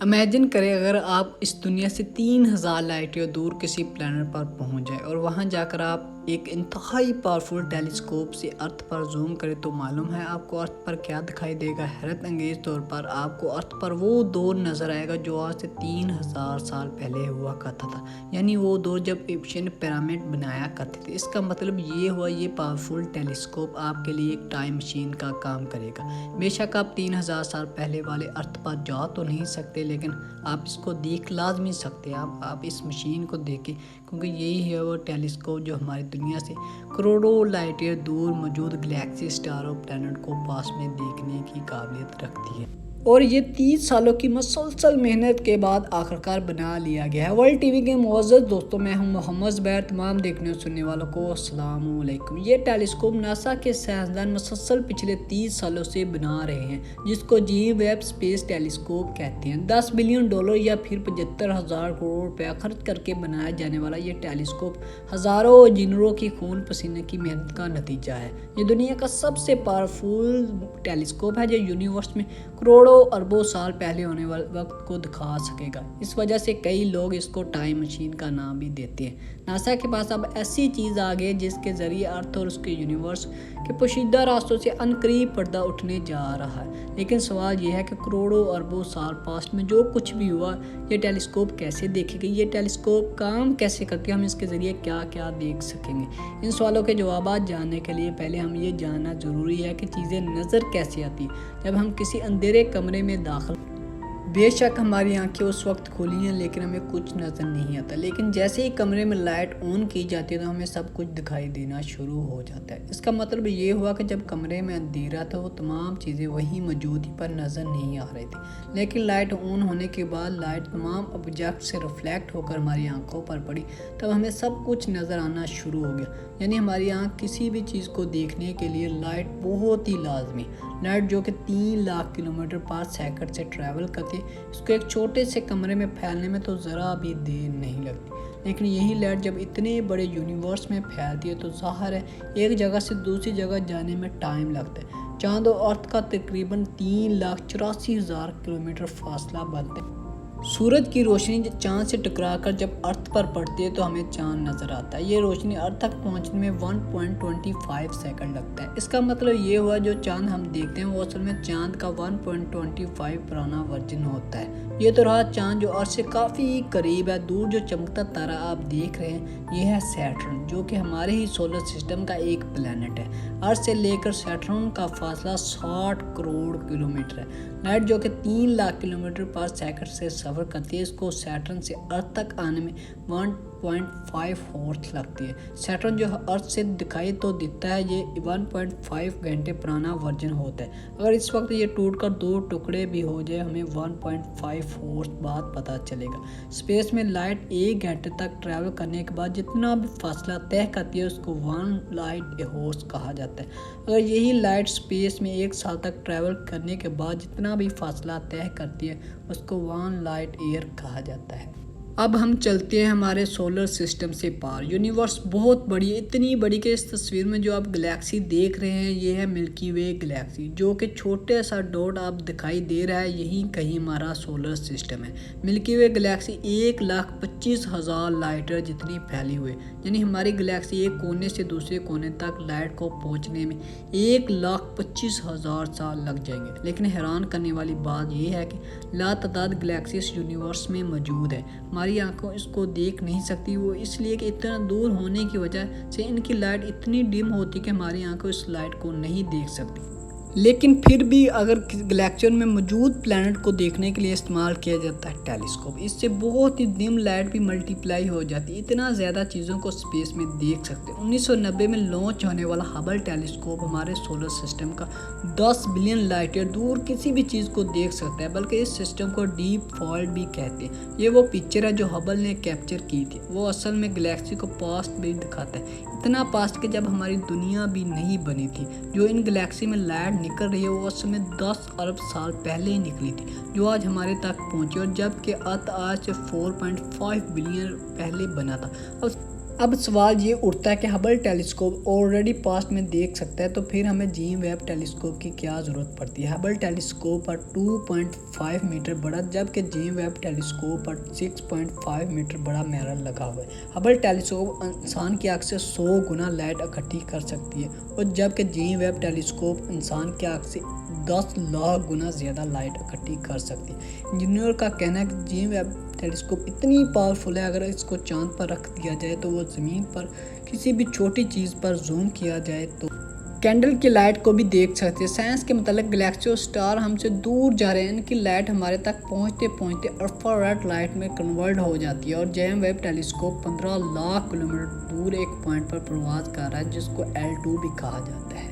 Imagine करें अगर आप इस दुनिया से 3000 लाइट ईयर दूर किसी प्लैनेट पर पहुंच जाए और वहां जाकर आप एक इंतहाई पावरफुल टेलीस्कोप से अर्थ पर जूम करें तो मालूम है आपको अर्थ पर क्या दिखाई देगा। हैरत अंगेज तौर पर आपको अर्थ पर वो दौर नजर आएगा जो आज से 3000 साल पहले हुआ करता था, यानी वो दौर जब इजिप्शियन पिरामिड बनाया करते थे। इसका मतलब ये हुआ ये पावरफुल टेलीस्कोप आपके लिए एक टाइम मशीन का काम करेगा। बेशक आप 3000 साल पहले वाले अर्थ पर जा तो नहीं सकते, लेकिन आप इसको देख लाजमी सकते हैं। आप इस मशीन को देखें, क्योंकि यही है वो टेलीस्कोप जो हमारी दुनिया से करोड़ों लाइट ईयर दूर मौजूद गैलेक्सी, स्टार और प्लैनेट को पास में देखने की काबिलियत रखती है। और ये 30 सालों की मुसलसल मेहनत के बाद आखिरकार बना लिया गया है। वर्ल्ड टीवी के मुअज़्ज़ज़ दोस्तों, मैं हूं मोहम्मद ज़ुबैर। तमाम देखने और सुनने वालों को अस्सलाम वालेकुम। ये टेलीस्कोप नासा के साइंसदान मुसलसल पिछले 30 सालों से बना रहे हैं, जिसको जेम्स वेब स्पेस टेलीस्कोप कहते हैं। $10 बिलियन या फिर 75,000 करोड़ रुपया खर्च करके बनाया जाने वाला ये टेलीस्कोप हज़ारों इंजीनियरों की खून पसीने की मेहनत का नतीजा है। ये दुनिया का सबसे पावरफुल टेलीस्कोप है जो यूनिवर्स में करोड़ों अरबों साल पहले होने वाले वक्त को दिखा सकेगा। इस वजह से कई लोग इसको टाइम मशीन का नाम भी देते हैं। नासा के पास अब ऐसी चीज़ आ गई जिसके ज़रिए अर्थ और उसके यूनिवर्स के पोशीदा रास्तों से अनकरीब पर्दा उठने जा रहा है। लेकिन सवाल यह है कि करोड़ों अरबों साल पास्ट में जो कुछ भी हुआ, ये टेलीस्कोप कैसे देखेगा, ये टेलीस्कोप काम कैसे करके हम इसके ज़रिए क्या क्या देख सकेंगे। इन सवालों के जवाब जानने के लिए पहले हम ये जानना ज़रूरी है कि चीज़ें नज़र कैसे आती हैं जब हम किसी अंधेरे कमरे में दाखिल। बेशक हमारी आंखें उस वक्त खुली हैं लेकिन हमें कुछ नज़र नहीं आता, लेकिन जैसे ही कमरे में लाइट ऑन की जाती है तो हमें सब कुछ दिखाई देना शुरू हो जाता है। इसका मतलब ये हुआ कि जब कमरे में अंधेरा था वो तमाम चीज़ें वहीं मौजूद ही पर नज़र नहीं आ रही थी, लेकिन लाइट ऑन होने के बाद लाइट तमाम ऑब्जेक्ट से रिफ्लेक्ट होकर हमारी आंखों पर पड़ी, तब हमें सब कुछ नज़र आना शुरू हो गया। यानी हमारी आँख किसी भी चीज़ को देखने के लिए लाइट बहुत ही लाजमी। लाइट जो कि 3 लाख किलोमीटर पर सेकंड से ट्रैवल करती है, इसको एक छोटे से कमरे में फैलने में तो ज़रा भी देर नहीं लगती। लेकिन यही लाइट जब इतने बड़े यूनिवर्स में फैलती है तो ज़ाहिर है एक जगह से दूसरी जगह जाने में टाइम लगता है। चांद और अर्थ का तकरीबन 3,84,000 किलोमीटर फासला बनता है। सूरज की रोशनी चांद से टकराकर जब अर्थ पर पड़ती है तो हमें चांद नज़र आता है। ये रोशनी अर्थ तक पहुंचने में 1.25 सेकंड लगता है। इसका मतलब ये हुआ जो चांद हम देखते हैं वो असल में चांद का 1.25 पुराना वर्जन होता है। ये तो रहा चांद जो अर्थ से काफ़ी करीब है। दूर जो चमकता तारा आप देख रहे हैं ये है सैटर्न, जो कि हमारे ही सोलर सिस्टम का एक प्लैनेट है। अर्थ से लेकर सैटर्न का फासला 60 करोड़ किलोमीटर है। लाइट जो कि 3 लाख किलोमीटर पर सेकंड से सफ़र करती है, इसको सैटर्न से अर्थ तक आने में 1.5 हॉर्स लगती है। सैटर्न जो अर्थ से दिखाई तो दिखता है, ये 1.5 घंटे पुराना वर्जन होता है। अगर इस वक्त ये टूटकर 2 टुकड़े भी हो जाए हमें 1.5 हॉर्स बाद पता चलेगा। स्पेस में लाइट 1 घंटे तक ट्रैवल करने के बाद जितना भी फासला तय करती है उसको 1 लाइट हॉर्स कहा जाता है। अगर यही लाइट स्पेस में 1 साल तक ट्रैवल करने के बाद जितना भी फासला तय करती है उसको 1 लाइट ईयर कहा जाता है। अब हम चलते हैं हमारे सोलर सिस्टम से पार। यूनिवर्स बहुत बड़ी है, इतनी बड़ी कि इस तस्वीर में जो आप गैलेक्सी देख रहे हैं ये है मिल्की वे गैलेक्सी, जो कि छोटे सा डॉट आप दिखाई दे रहा है, यही कहीं हमारा सोलर सिस्टम है। मिल्की वे गैलेक्सी 1,25,000 लाइट ईयर जितनी फैली हुई, यानी हमारी गैलेक्सी एक कोने से दूसरे कोने तक लाइट को पहुंचने में 1,25,000 साल लग जाएंगे। लेकिन हैरान करने वाली बात यह है कि लातादाद गैलेक्सी इस यूनिवर्स में मौजूद है। हमारी आंखों इसको देख नहीं सकती, वो इसलिए कि इतना दूर होने की वजह से इनकी लाइट इतनी डिम होती कि हमारी आंखों इस लाइट को नहीं देख सकती। लेकिन फिर भी अगर गैलेक्सी में मौजूद प्लैनेट को देखने के लिए इस्तेमाल किया जाता है टेलीस्कोप, इससे बहुत ही डिम लाइट भी मल्टीप्लाई हो जाती है। इतना ज़्यादा चीज़ों को स्पेस में देख सकते हैं। 1990 में लॉन्च होने वाला हबल टेलीस्कोप हमारे सोलर सिस्टम का 10 बिलियन लाइट ईयर दूर किसी भी चीज़ को देख सकता है, बल्कि इस सिस्टम को डीप फॉल्ट भी कहते हैं। ये वो पिक्चर है जो हबल ने कैप्चर की थी, वो असल में गैलेक्सी को पास्ट भी दिखाता है। इतना पास्ट कि जब हमारी दुनिया भी नहीं बनी थी। जो इन गैलेक्सी में लाइट निकल रही है वो उस समय 10 अरब साल पहले ही निकली थी, जो आज हमारे तक पहुंची, और जबकि अर्थ आज से 4.5 बिलियन पहले बना था। अब अब सवाल ये उठता है कि हबल टेलीस्कोप ऑलरेडी पास्ट में देख सकता है, तो फिर हमें जेम्स वेब टेलीस्कोप की क्या ज़रूरत पड़ती है। हबल टेलीस्कोप पर 2.5 मीटर बड़ा जबकि जेम्स वेब टेलीस्कोप पर 6.5 मीटर बड़ा मिरर लगा हुआ है। हबल टेलीस्कोप इंसान की आँख से 100 गुना लाइट इकट्ठी कर सकती है और जबकि जेम्स वेब टेलीस्कोप इंसान की आँख से 10 लाख गुना ज़्यादा लाइट इकट्ठी कर सकती है। इंजीनियर का कहना है कि जेम्स वेब टेलीस्कोप इतनी पावरफुल है, अगर इसको चांद पर रख दिया जाए तो वो ज़मीन पर किसी भी छोटी चीज़ पर जूम किया जाए तो कैंडल की लाइट को भी देख सकते हैं। साइंस के मुताबिक गैलेक्सी और स्टार हमसे दूर जा रहे हैं, इनकी लाइट हमारे तक पहुंचते पहुंचते अल्ट्रावायलेट लाइट में कन्वर्ट हो जाती है और James Webb telescope 15 lakh kilometre दूर एक पॉइंट पर प्रवास कर रहा है जिसको L2 भी कहा जाता है।